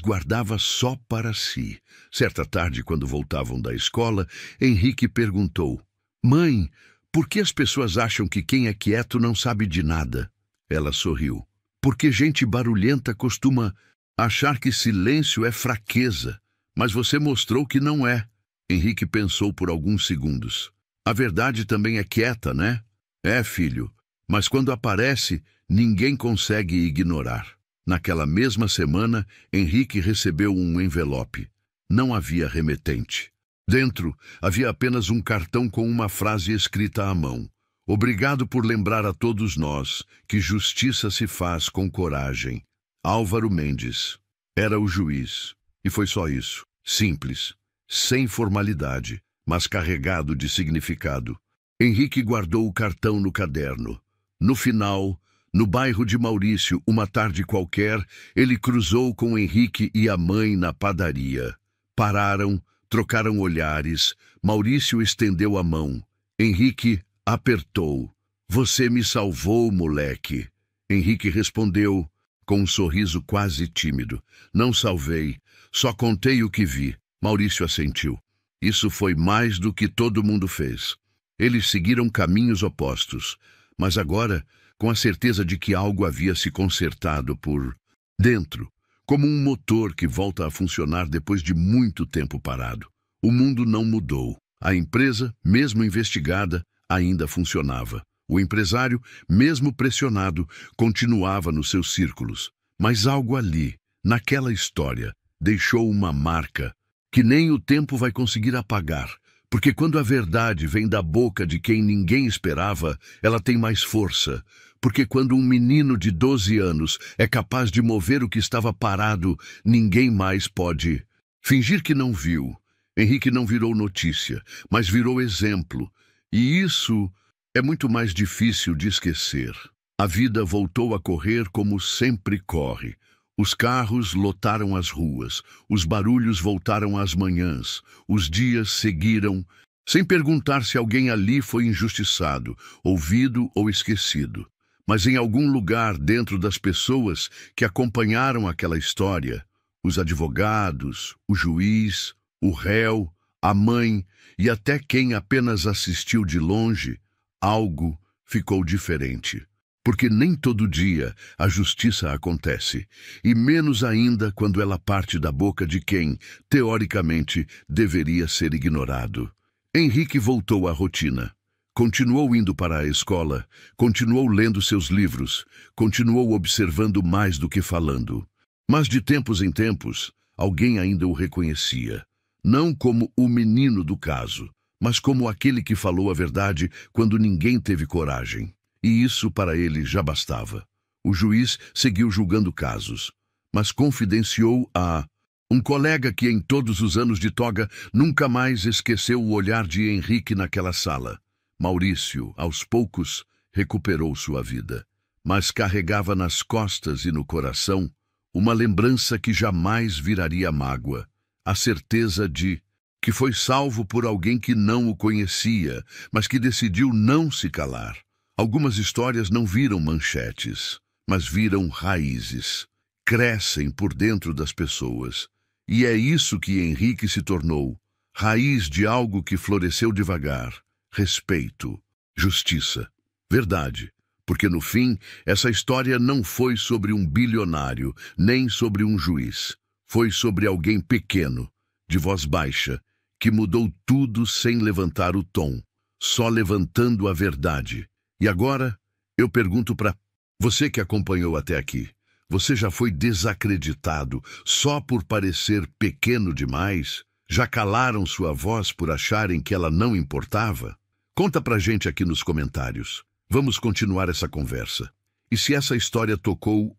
guardava só para si. Certa tarde, quando voltavam da escola, Henrique perguntou: "Mãe, por que as pessoas acham que quem é quieto não sabe de nada?" Ela sorriu. "Porque gente barulhenta costuma achar que silêncio é fraqueza. Mas você mostrou que não é." Henrique pensou por alguns segundos. "A verdade também é quieta, né?" "É, filho. Mas quando aparece, ninguém consegue ignorar." Naquela mesma semana, Henrique recebeu um envelope. Não havia remetente. Dentro, havia apenas um cartão com uma frase escrita à mão. "Obrigado por lembrar a todos nós que justiça se faz com coragem. Álvaro Mendes." Era o juiz. E foi só isso. Simples, sem formalidade, mas carregado de significado. Henrique guardou o cartão no caderno. No final, no bairro de Maurício, uma tarde qualquer, ele cruzou com Henrique e a mãe na padaria. Pararam, trocaram olhares. Maurício estendeu a mão. Henrique apertou. "Você me salvou, moleque." Henrique respondeu com um sorriso quase tímido: "Não salvei, só contei o que vi." Maurício assentiu. Isso foi mais do que todo mundo fez. Eles seguiram caminhos opostos, mas agora com a certeza de que algo havia se consertado por dentro, como um motor que volta a funcionar depois de muito tempo parado. O mundo não mudou. A empresa, mesmo investigada, ainda funcionava. O empresário, mesmo pressionado, continuava nos seus círculos. Mas algo ali, naquela história, deixou uma marca que nem o tempo vai conseguir apagar. Porque quando a verdade vem da boca de quem ninguém esperava, ela tem mais força. Porque quando um menino de 12 anos é capaz de mover o que estava parado, ninguém mais pode fingir que não viu. Henrique não virou notícia, mas virou exemplo. E isso é muito mais difícil de esquecer. A vida voltou a correr como sempre corre. Os carros lotaram as ruas, os barulhos voltaram às manhãs, os dias seguiram, sem perguntar se alguém ali foi injustiçado, ouvido ou esquecido. Mas em algum lugar dentro das pessoas que acompanharam aquela história, os advogados, o juiz, o réu, a mãe e até quem apenas assistiu de longe, algo ficou diferente. Porque nem todo dia a justiça acontece, e menos ainda quando ela parte da boca de quem, teoricamente, deveria ser ignorado. Henrique voltou à rotina. Continuou indo para a escola, continuou lendo seus livros, continuou observando mais do que falando. Mas de tempos em tempos, alguém ainda o reconhecia. Não como o menino do caso, mas como aquele que falou a verdade quando ninguém teve coragem. E isso para ele já bastava. O juiz seguiu julgando casos, mas confidenciou a um colega que em todos os anos de toga nunca mais esqueceu o olhar de Henrique naquela sala. Maurício, aos poucos, recuperou sua vida, mas carregava nas costas e no coração uma lembrança que jamais viraria mágoa, a certeza de que foi salvo por alguém que não o conhecia, mas que decidiu não se calar. Algumas histórias não viram manchetes, mas viram raízes. Crescem por dentro das pessoas. E é isso que Henrique se tornou, raiz de algo que floresceu devagar. Respeito, justiça, verdade. Porque no fim, essa história não foi sobre um bilionário, nem sobre um juiz. Foi sobre alguém pequeno, de voz baixa, que mudou tudo sem levantar o tom, só levantando a verdade. E agora, eu pergunto para você que acompanhou até aqui, você já foi desacreditado só por parecer pequeno demais? Já calaram sua voz por acharem que ela não importava? Conta pra gente aqui nos comentários. Vamos continuar essa conversa. E se essa história tocou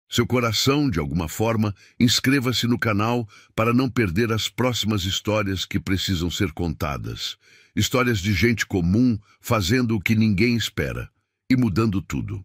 seu coração de alguma forma, inscreva-se no canal para não perder as próximas histórias que precisam ser contadas. Histórias de gente comum fazendo o que ninguém espera e mudando tudo.